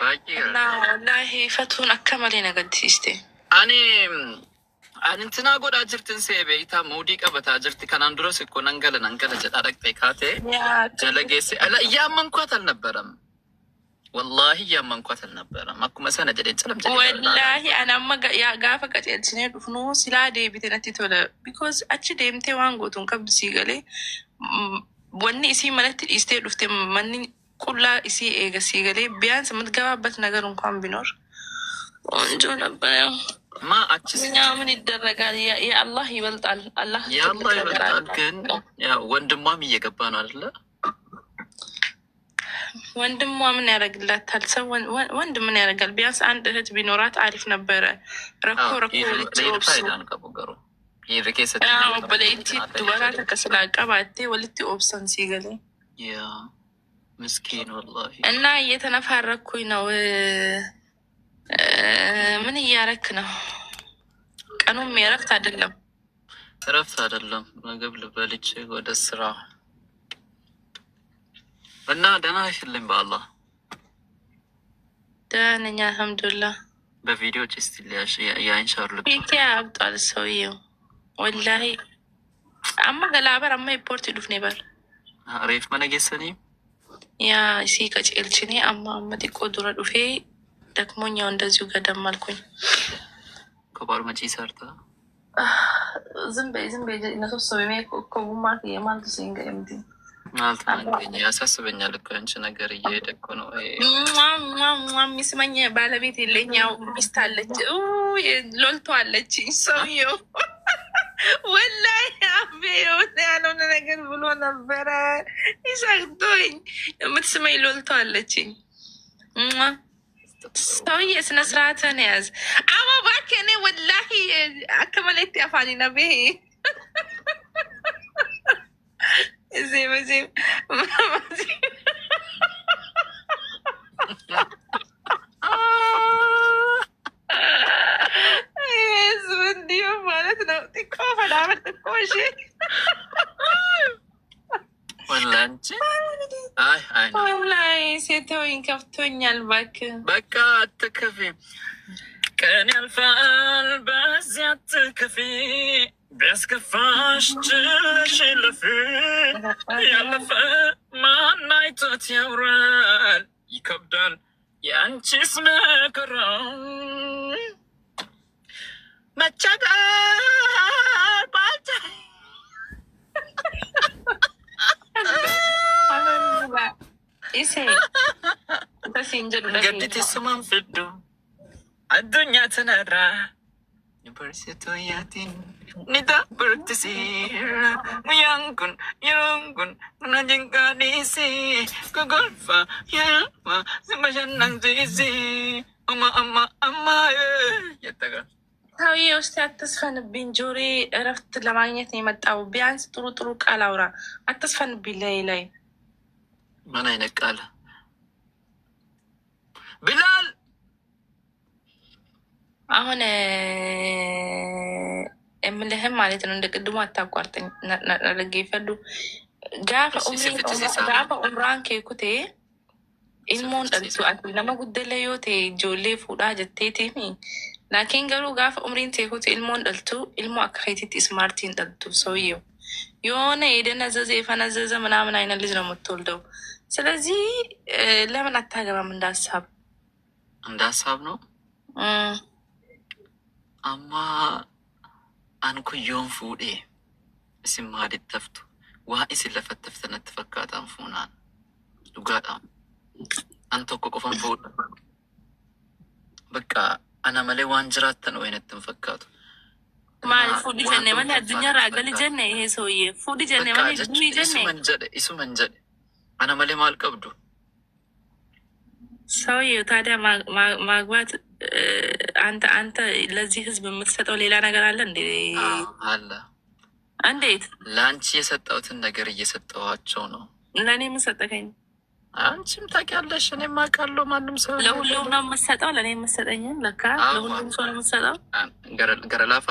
والله فتون أكمل نقديستي أنا انتنا قد أجرت سيبيتا مودي كبتا أجرت كان أندروس يكون ننقل جدارك تكاتي جلقيسي ألا يا من قتل نبرم والله يا من قتل نبرم ماكو مسانا جديد سلام جديد والله أنا أما يا قافة قتل سنين فنو سلا دي بتنتي تولا because أشي ديمتي وانغو تنكب سيغالي واني إسي ملت إستي رفتي مني كلها إسي إيغا سيغالي بيان سمت قوابت نغر نقام بنور ونجو نبرم ما أتشس يا من الدرجة يا الله يبلط الله يا الله يبلط كن يا وندم مامي يقبان على وندم من يرجلات هل سوى وندم من يرجل بياس عند هت بنورات عارف نبرة ركو ولتي يذكيس بدأتي دوبارات كسلا قبعتي ولتي أوبسن سيجلي يا مسكين والله أنا يتنفع ركوينا من ياركنا كانوا ميرفت عدلهم رفت عدلهم ما قبل باليش قد الصراحة أنا دنا يسلم بالله دنا الحمد لله بفيديو تستلي يا إن شاء الله فيك يا عبد الله سويه والله أما قلابر أما يبورت دفني بر عارف ما نجسني يا سيكج إلشني أما تقدر دفي دكمون يوندز يقدم مالكون كبار ما جيسارتا زنبي نصوص بميك كوما كي مال تسينغ امتي مالت مانجي أساس بنيالك أنش نجاري يدكونو مسمانية بالبيتي اللي نياو مستعلت لولتو علتي سويو والله يا أبي أنا نجار بلو نبرة يساعدوين متسمي لولتو علتي سوي سنسرات ناس أما باكني والله أكملت أفعالنا به زي اسمني مالتنا تكفى أنا عملت كوشي ولا أنت أي والله سيتوين كفتوني الباك بكا تكفي كان الفعل بس يتكفي بس كفاش تشيل فيه يلا ما نايتوت يورال يكبدل يا أنت اسمك رام ما تشغل بالتي إيسي قديت السمام في الدو الدنيا تنرى نبرسيتو ياتين ندا برتسير يانكن نجنكا ديسي كغلفا يالما سمجنن زيزي أما يتغل هاوي أستاذ تسفن بنجوري عرفت لمعنيتني متأو بيانس طرو كالاورا أتسفن بالليلي ما نينك قال بلال አሁን እምልህም ማለት ነው። እንደ ቅድሞ አታቋርጠኝ። ነለገ ይፈሉ ጋፈ ኡምራን ኬኩቴ ኢልሞን ጠልቱ አት ለማ ጉደለ ዮቴ ጆሌ ፉዳ ጀቴቲሚ ላኪን ገሩ ጋፈ ኡምሪን ቴኩቴ ኢልሞን ጠልቱ ኢልሞ አካሄቲት ስማርቲን ጠልቱ ሰውየው የሆነ የደነዘዘ የፈነዘዘ ምናምን አይነት ልጅ ነው የምትወልደው። ስለዚህ ለምን አታገባም? እንዳሳብ ነው أما أنكو يوم فودي اسم هادي التفتو وائس اللي فتفتنا تفكات أنفونان لقاء أنتو كوكوفان فود بكا أنا ملي وانجرات تنوين التنفكاتو ما فودي جنة مالي الدنيا راقل جنة هي سوية فودي جنة مالي الدنيا جنة اسو منجد أنا ملي مالك أبدو سوية تادي ማግባት አንተ ለዚህ ህዝብ የምትሰጠው ሌላ ነገር አለ እንዴ? አለ። እንዴት? ለአንቺ የሰጠሁትን ነገር እየሰጠኋቸው ነው። ለእኔ የምሰጠኝ አንቺም ታውቂያለሽ፣ እኔም አውቃለሁ። ማንም ሰው ለሁሉም ነው የምትሰጠው። ለእኔ የምትሰጠኝን ለካ ለሁሉም ሰው ነው የምትሰጠው። ገረላፋ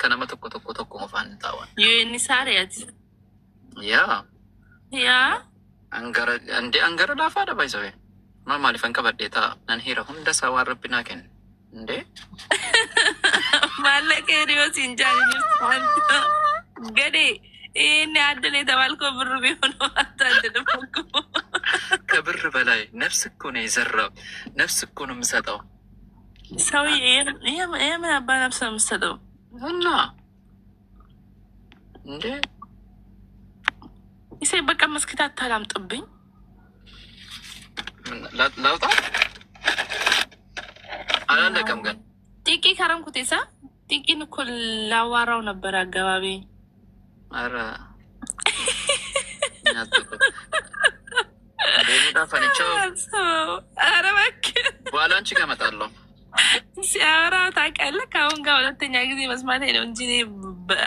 ከነመ ተኮ ፋንታዋል ዩኒሳሪያት ያ ያ አንገረላፋ ባይዘዌ maaliif an qabadheeta nan hira hunda isaa waan rabbinaa kenna እንዴ ማለቀሪዮ ሲንጃኒ ገዴ ይሄን ያደለ የተባልኮ ብር ቢሆን አታደደፈኩ ከብር በላይ ነፍስ እኮ ነው የዘራው ነፍስ እኮ ነው የምሰጠው ሰው ምን አባ ነፍስ ነው የምሰጠው እና እንዴ ይሴ በቃ መስኪታ አታላምጥብኝ ላውጣ አላለቀም ግን ጥቂ ከረምኩቴሳ ጥቂን እኮ ላዋራው ነበር አገባቢ አረ አረ እባክህ በኋላ አንቺ ጋር እመጣለሁ ሲያወራ ታውቃለህ ከአሁን ጋር ሁለተኛ ጊዜ መስማት ነው እንጂ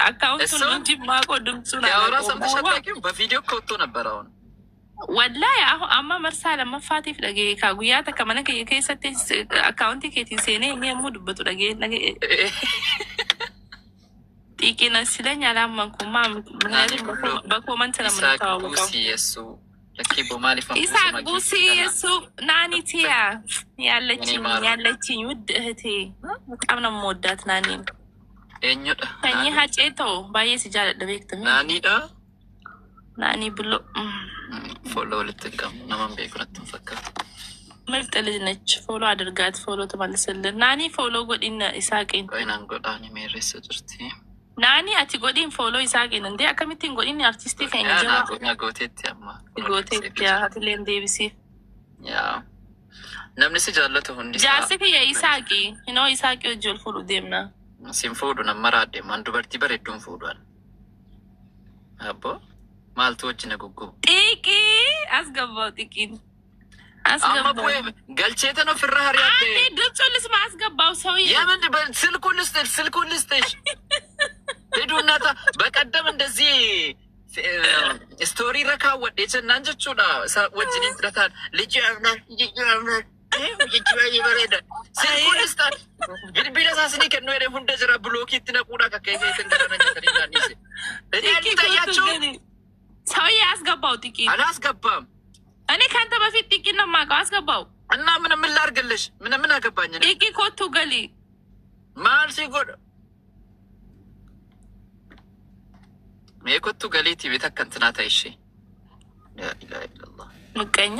አካውንቱን ነው እንጂ የማውቀው ድምፁን ያወራ ሰምተሽ አታውቂም በቪዲዮ እኮ ወጥቶ ነበር አሁን ወላሂ አሁን አማ መርሳ ለመፋቴፍ ለጌ ካጉያ ተከመነ ከየሰቴ አካውንቲ ኬቲን ሴኔ የሚያሙድ በቱ ለጌ ጥቂና ሲለኝ አላመንኩማ ምክንያቱም በኮመንት ነው የምንተዋወቀው ለኪቦ ማሊፋ ኢሳቅ ቡሲ እሱ ናኒቲያ ያለችኝ ውድ እህቴ በጣም ነው የምወዳት ናኒ እኛዳ ከኚ ሀጬቶ ባየ ሲጃለ ለቤክት ናኒዳ ናኒ ብሎ ፎሎ ልትቀም ነማን ቤኩነት ተፈከተ ምርጥ ልጅ ነች ፎሎ አድርጋት ፎሎ ተመልሰልን ናኒ ፎሎ ጎዲን ኢሳቅን ቆይናን ጎዳኒ ሜሬስ ጅርቲ ናኒ አቲ ጎዲን ፎሎ ኢሳቅን እንዴ አከሚቲን ጎዲን አርቲስት ከእንጀራ ጎቴት ያማ ጎቴት ያ አትሌን ዴቪሲ ያ ነምንስ ጃለተ ሁንዲ ጃስከ የኢሳቂ ነው ኢሳቂ ወጆል ፎሎ ደምና ሲንፎዱ ነመራደ ማንዱ በርቲ በረዱን ፎዷል አቦ ማልቶች ነጉጉ ጥቂ አስገባው ጥቂን አስገባው ገልቼተ ነው ፍራሃር ያደ አንዴ ድምፁልስ ማስገባው ሰውዬ የምን ስልኩልስሽ ሄዱናታ በቀደም እንደዚህ ስቶሪ ረካ ወዴች እናንጀቹና ወጅኒ ትረታል ልጅ አምናል ይበረደ ስልኩልስታል ግልቢለሳስኒ ከኖ ሄደ ሁንደ ጅራ ብሎኪት ነቁዳ ከከይሰ ተንገረነኛ ተሪናኒስ እኔ አልታያቸው ሰውዬ አስገባው ጥቂት አላስገባም እኔ ካንተ በፊት ጥቂት ነው የማውቀው አስገባው እና ምን ላድርግልሽ ምን አገባኝ ነው ጥቂት ኮቱ ገሊ ማል ሲጎድ የኮቱ ገሊቲ ቤተ ከንትናታ ይሺ ላ ኢላሀ ኢላላህ ምቀኛ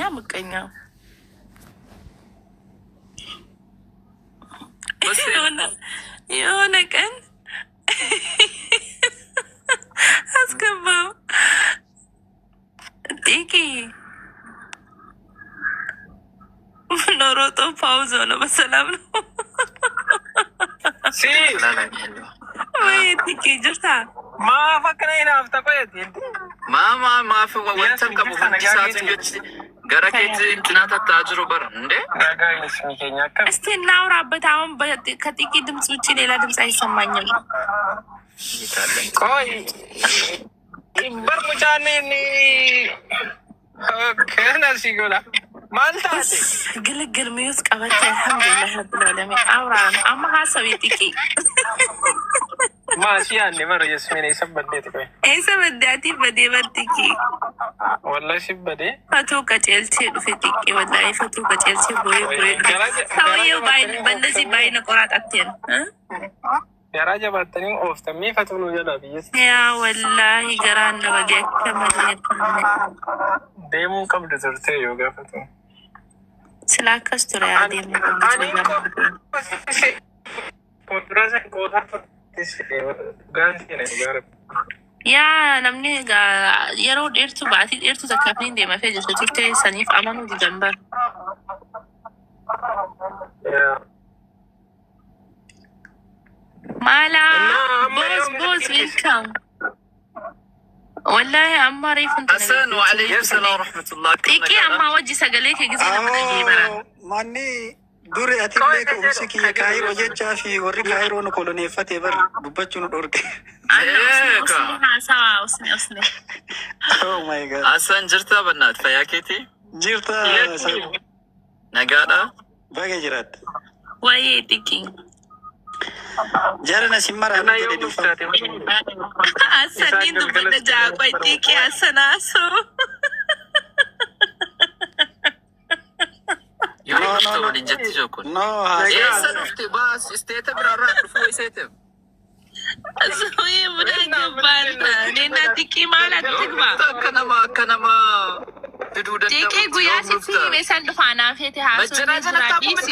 የሆነ ቀን አስገባው ጥቂ ኖሮጦ ፓውዞ ነው በሰላም ነው ወይ ጥቂ ጅርታ ማፈከነና አፍተቆየት ማፍ ወንተም ከቡ ሁንዲሳት እንግዲህ ገረከት እንትናታ ታጅሩ በር እንዴ ጋጋይስ ሚከኛ ከ እስቲ እናውራበት አሁን ከጥቂ ድምጽ ውጪ ሌላ ድምጽ አይሰማኝም ቆይ በርሙጫኔኒ ከና ሲጎላ ማልታቴ ግልግል ሚውስ ቀበተ አልহামዱሊላህ ረብል ዓለሚን አውራ አማ ሀሳብ ጥቂ ማሲያኔ መረ የስሜኔ ሰበደት ቆይ ሰበዳቲ በዴ በጥቂ ወላሂ ሲበዴ ፈቶ ከጨልቼ ዱፌ ጥቂ ወላሂ ፈቶ ከጨልቼ ቦይ ሰውዬው በእንደዚህ ባይነ ቆራጣቴን ያራጀ ባተኒ ኦፍተሚ ፈትኑ ይላ ቢስ ያ ወላሂ ገራን በገ ከመለየት ደሙ ቀብድ ዘርተ ዮጋ ፈቱ ስላከስቱራ ያደም ፖድራዘ ቆታ ጋንቲ ነው ጋር ያ namni yeroo dheertu zakkaafni deema fee jirtu turte saniif amanuu didanbar مالا بوز ويلكم والله عما ريفن حسن وعليكم السلام ورحمة الله تيكي عما وجي سقليك جزيلا من أجيبنا ماني دوري أتيلك أمسكي كايرو جتشا في وري كايرو نقولني فتي بر ببتشون دورك أسني Oh my god حسن جرتا بنات فياكيتي جرتا نقادا باقي جرات وي تيكي جارنا سمرا انا يوم مفتاتي أسنين دبنا جاقوي تيكي أسناسو dhufte waliin jetti jookon. No, Eessa dhufte baas isteeta biraarraa dhufuu iseeteef. Soye muda jabbaata. Nina xiqqii maal ati tigba? Akka nama fiduu danda'u. Xiqqii guyyaa sitti hime san dhufaanaaf hete haasoo. Majjanaa jalatti akkuma